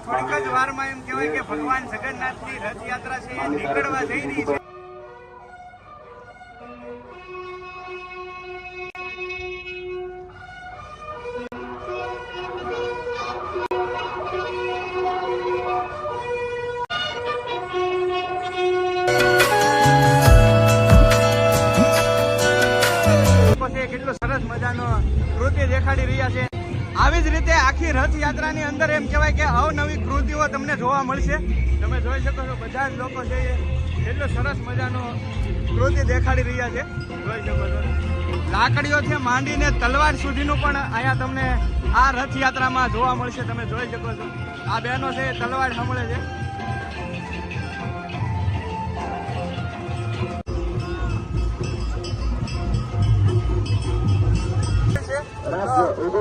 થોડીક જ વારમાં એમ કહેવાય કે ભગવાન જગન્નાથની રથયાત્રા છે એ નીકળવા જઈ રહી છે. કેટલો સરસ મજાનો કૃત્ય દેખાડી રહ્યા છે. આવી જ રીતે આખી રથયાત્રાની અંદર એમ કહેવાય કે અવનવી કૃતિઓ તમને જોવા મળશે. તમે જોઈ શકો છો બધા જ લોકો છે એટલો સરસ મજાનો કૃત્ય દેખાડી રહ્યા છે. જોઈ શકો છો લાકડીઓથી માંડીને તલવાર સુધીનું પણ અહીંયા તમને આ રથયાત્રામાં જોવા મળશે. તમે જોઈ શકો છો આ બહેનો છે એ તલવાર સાંભળે છે.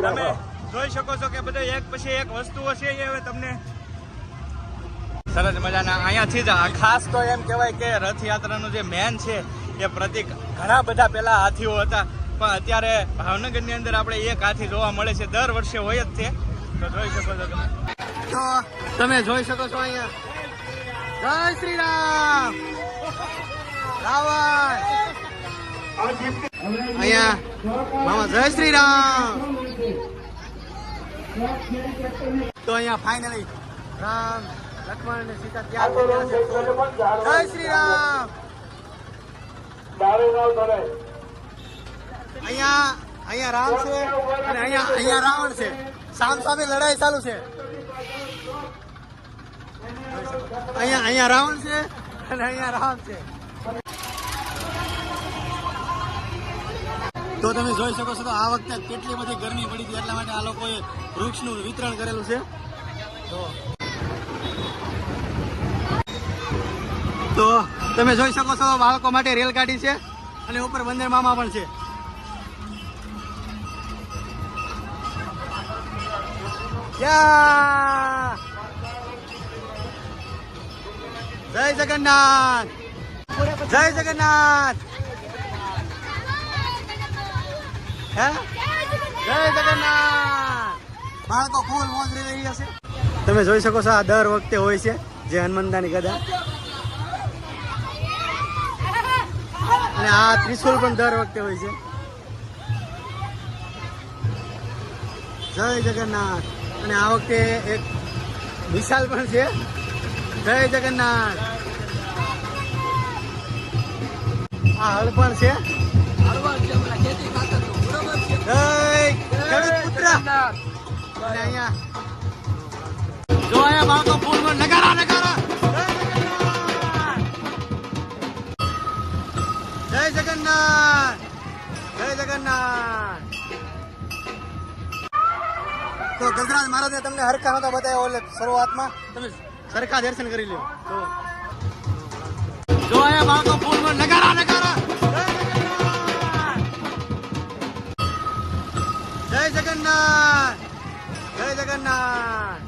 તમે જોઈ શકો છો કે બધું એક પછી એક વસ્તુઓ છે એ હવે તમને સરસ મજાના અહીંયાથી જ ખાસ તો એમ કહેવાય કે રથયાત્રાનું જે મેન છે એ પ્રતિક ઘણા બધા પેલા હાથીઓ હતા, પણ અત્યારે ભાવનગરની અંદર આપણે એક હાથી જોવા મળે છે. દર વર્ષે હોય જ છે. તો જોઈ શકો છો તમે જોઈ શકો છો અહીંયા જય શ્રી રામ રાવણ અહીંયા મામા જય શ્રી રામ. તો અહીંયા ફાઇનલી રામ લક્ષ્મણ અને સીતા ત્યાં જય શ્રી રામ. અહીંયા રામ છે અને અહીંયા રાવણ છે. સામ સામે લડાઈ ચાલુ છે. અહીંયા રાવણ છે અને અહીંયા રામ છે. તો તમે જોઈ શકો છો તો આ વખતે કેટલી બધી ગરમી પડી હતી, એટલા માટે આ લોકોએ વૃક્ષનું વિતરણ કરેલું છે. તો તમે જોઈ શકો છો બાળકો માટે રેલગાડી છે અને ઉપર વંદે મામા પણ છે. જય જગન્નાથ જય જગન્નાથ જય જગન્નાથ. બાળકો ફૂલ મોજ રહી રહ્યા છે. તમે જોઈ શકો છો આ દર વખતે હોય છે જે હનુમાનદાની ગદા અને આ ત્રિશુલ પણ દર વખતે હોય છે. જય જગન્નાથ. અને આ વખતે એક વિશાલ પણ છે. જય જગન્નાથ. આ હળ પણ છે. જો અહીંયા બાળકો ફૂલ નગારા નગારા જય જગન્નાથ જય જગન્નાથ. તો ગજરાજ મહારાજને તમને હરખા નતા બતાવ્યા એટલે શરૂઆતમાં તમે સરખા દર્શન કરી લો. જો અહીંયા બાળકો ફૂલ નગારા નગારા જય જગન્નાથ જય જગન્નાથ.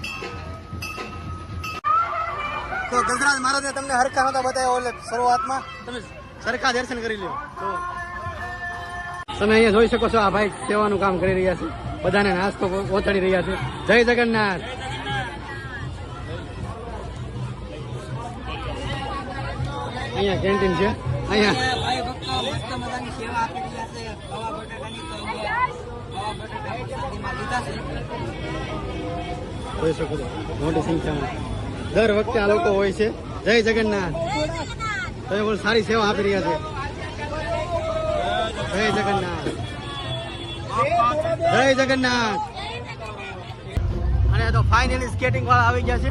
તો ગજરાજ મહારાજને તમને હરખા નતા બતાવ્યા એટલે શરૂઆતમાં તમે સરખા દર્શન કરી લો. તમે અહીંયા જોઈ શકો છો આ ભાઈ સેવાનું કામ કરી રહ્યા છે, બધાને નાસ્તો પહોંચાડી રહ્યા છે. જય જગન્નાથ. અહીંયા કેન્ટીન છે. અહીંયા જોઈ શકો છો મોટી સંખ્યામાં દર વખતે આ લોકો હોય છે. જય જગન્નાથ. તમે બહુ સારી સેવા આપી રહ્યા છે. જય જગન્નાથ જય જગન્નાથ. અને તો ફાઇનલી સ્કેટિંગ વાળા આવી ગયા છે.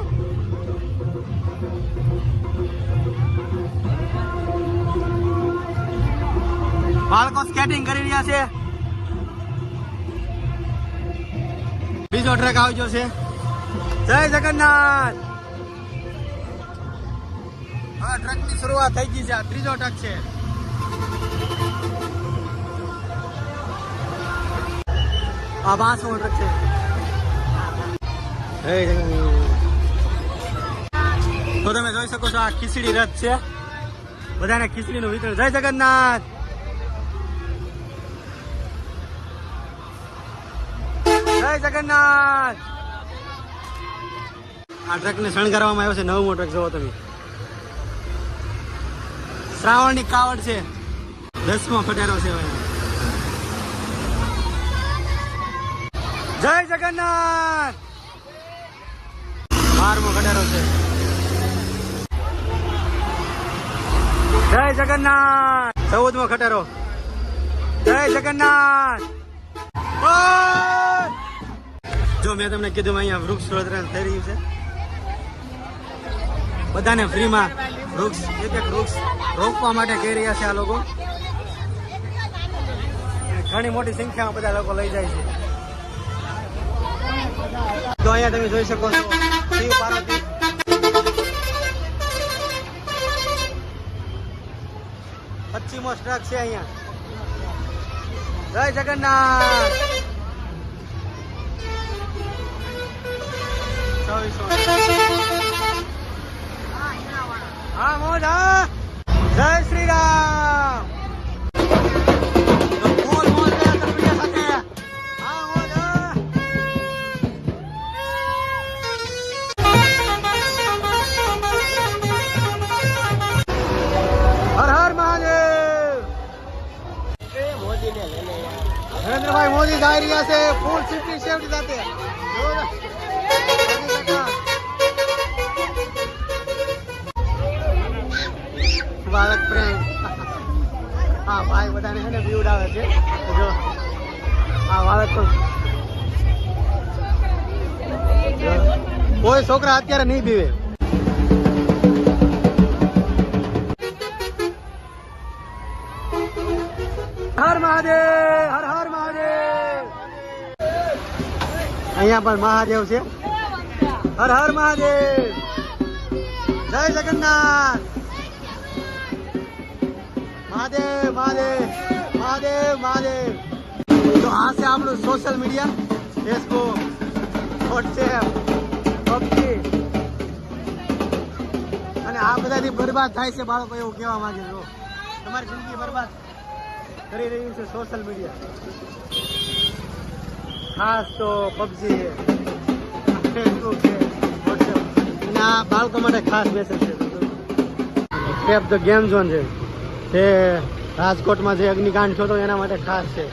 બાળકો સ્કેટિંગ કરી રહ્યા છે. બીજો ટ્રક આવી ગયો છે. જય જગન્નાથ. હવે ટ્રક ની શરૂઆત થઈ ગઈ છે. આ ત્રીજો ટ્રક છે. આ 500 ટ્રક છે. જય જગન્નાથ. તો તમે જોઈ શકો છો આ ખીચડી રથ છે. બધાને ખીચડી નું વિતરણ. જય જગન્નાથ જય જગન્નાથ. આ ટ્રકને શણગારવામાં આવ્યો છે. નવમો ટ્રક જોવો તમે. શ્રાવણની કાવડ છે. 10મો ખટારો છે. જય જગન્નાથ. 12મો ખટારો છે. જય જગન્નાથ. 14મો ખટારો. જય જગન્નાથ. જો મેં તમને કીધું અહીંયા વૃક્ષ રોપણ થઈ રહ્યું છે. બધાને ફ્રીમાં વૃક્ષ એક વૃક્ષ રોપવા માટે કહી રહ્યા છે આ લોકો. ઘણી મોટી સંખ્યામાં બધા લોકો લઈ જાય છે. તો અહીંયા તમે જોઈ શકો છો શિવ પાર્વતી. પશ્ચિમો ટ્રક છે અહીંયા. જય જગન્નાથ. 24 હા મોજ હા. જય શ્રી રામ. મોજ મોજ સાથે. હા મોજ હા. હર હર મહાદેવ. નરેન્દ્રભાઈ મોદી જાય રહ્યા છે ફૂલ સિટી સેફટી સાથે. બાળક પ્રેમ. હા ભાઈ બધાને છે ને બીવડાવે છે. જો આ બાળક કોઈ છોકરા અત્યારે નહીં બીવે. હર મહાદેવ. હર હર મહાદેવ. અહીંયા પણ મહાદેવ છે. હર હર મહાદેવ. જય જગન્નાથ. મહાદેવ મહાદેવ મહાદેવ મહાદેવ. તો આ છે આપણું social media. Facebook, WhatsApp, PUBG અને આ બધાથી બરબાદ થાય છે બાળકો એવું કહેવા માંગે છે. તમારી જિંદગી બરબાદ કરી રહ્યું છે સોશિયલ મીડિયા. ખાસ તો પબજી છે, ફેસબુક છે, વોટ્સએપ. અને આ બાળકો માટે ખાસ મેસેજ છે. સ્ટેપ ધ ગેમ ઝોન છે તે રાજકોટમાં જે અગ્નિકાંડ થયો હતો એના માટે ખાસ છે.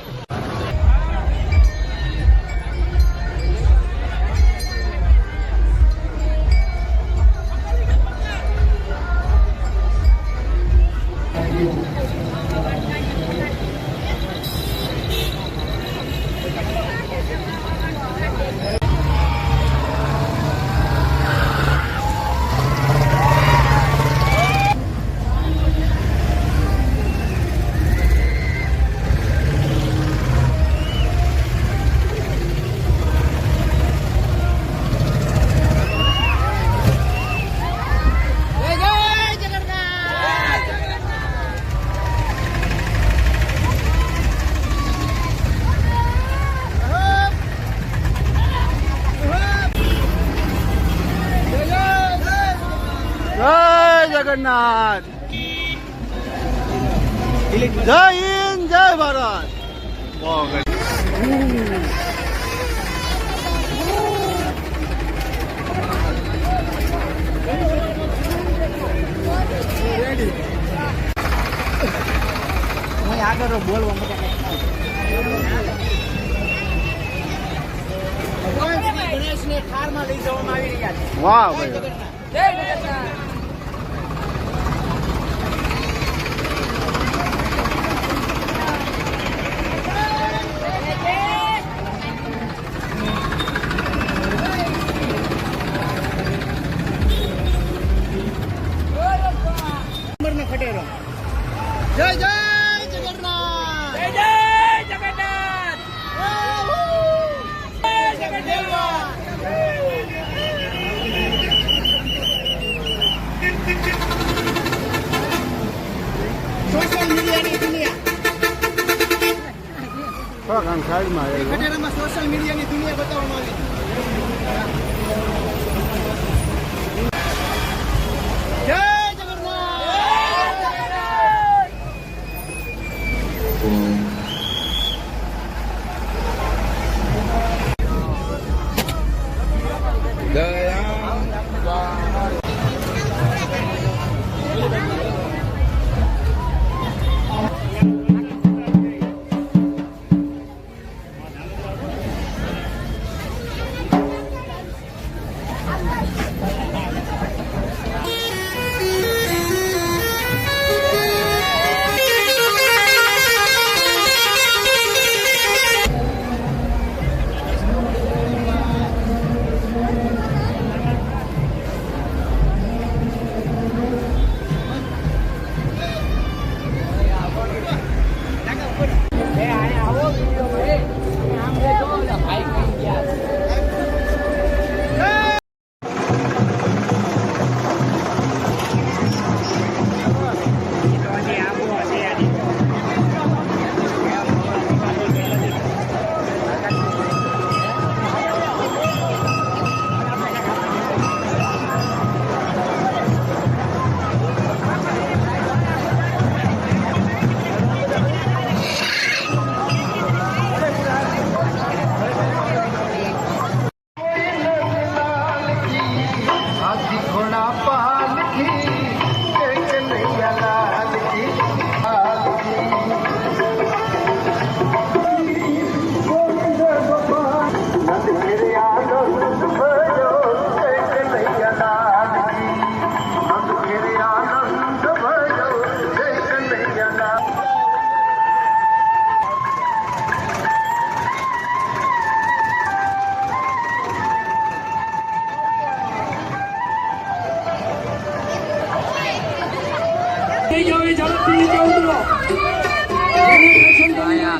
જગન્નાથ. જય હિન્દ, જય ભારત. આગળ બોલવા ગણેશને ઠારમાં લઈ જવામાં આવી રહ્યા છે. વાહ ભાઈ. જય જગન્નાથ. જય જય જગન્નાથ. જય જય જગન્નાથ. જય જગન્નાથ. સોશિયલ મીડિયાની દુનિયા. ખટેરામાં સોશિયલ મીડિયાની દુનિયા બતાવવામાં આવી. જય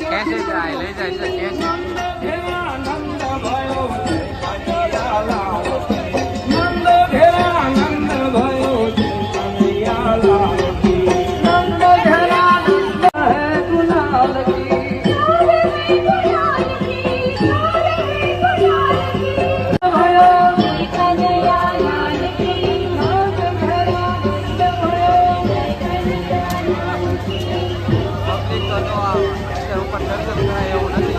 कैसे जाए ले जाए कैसे ऊपर दर्शन कराए એવું નથી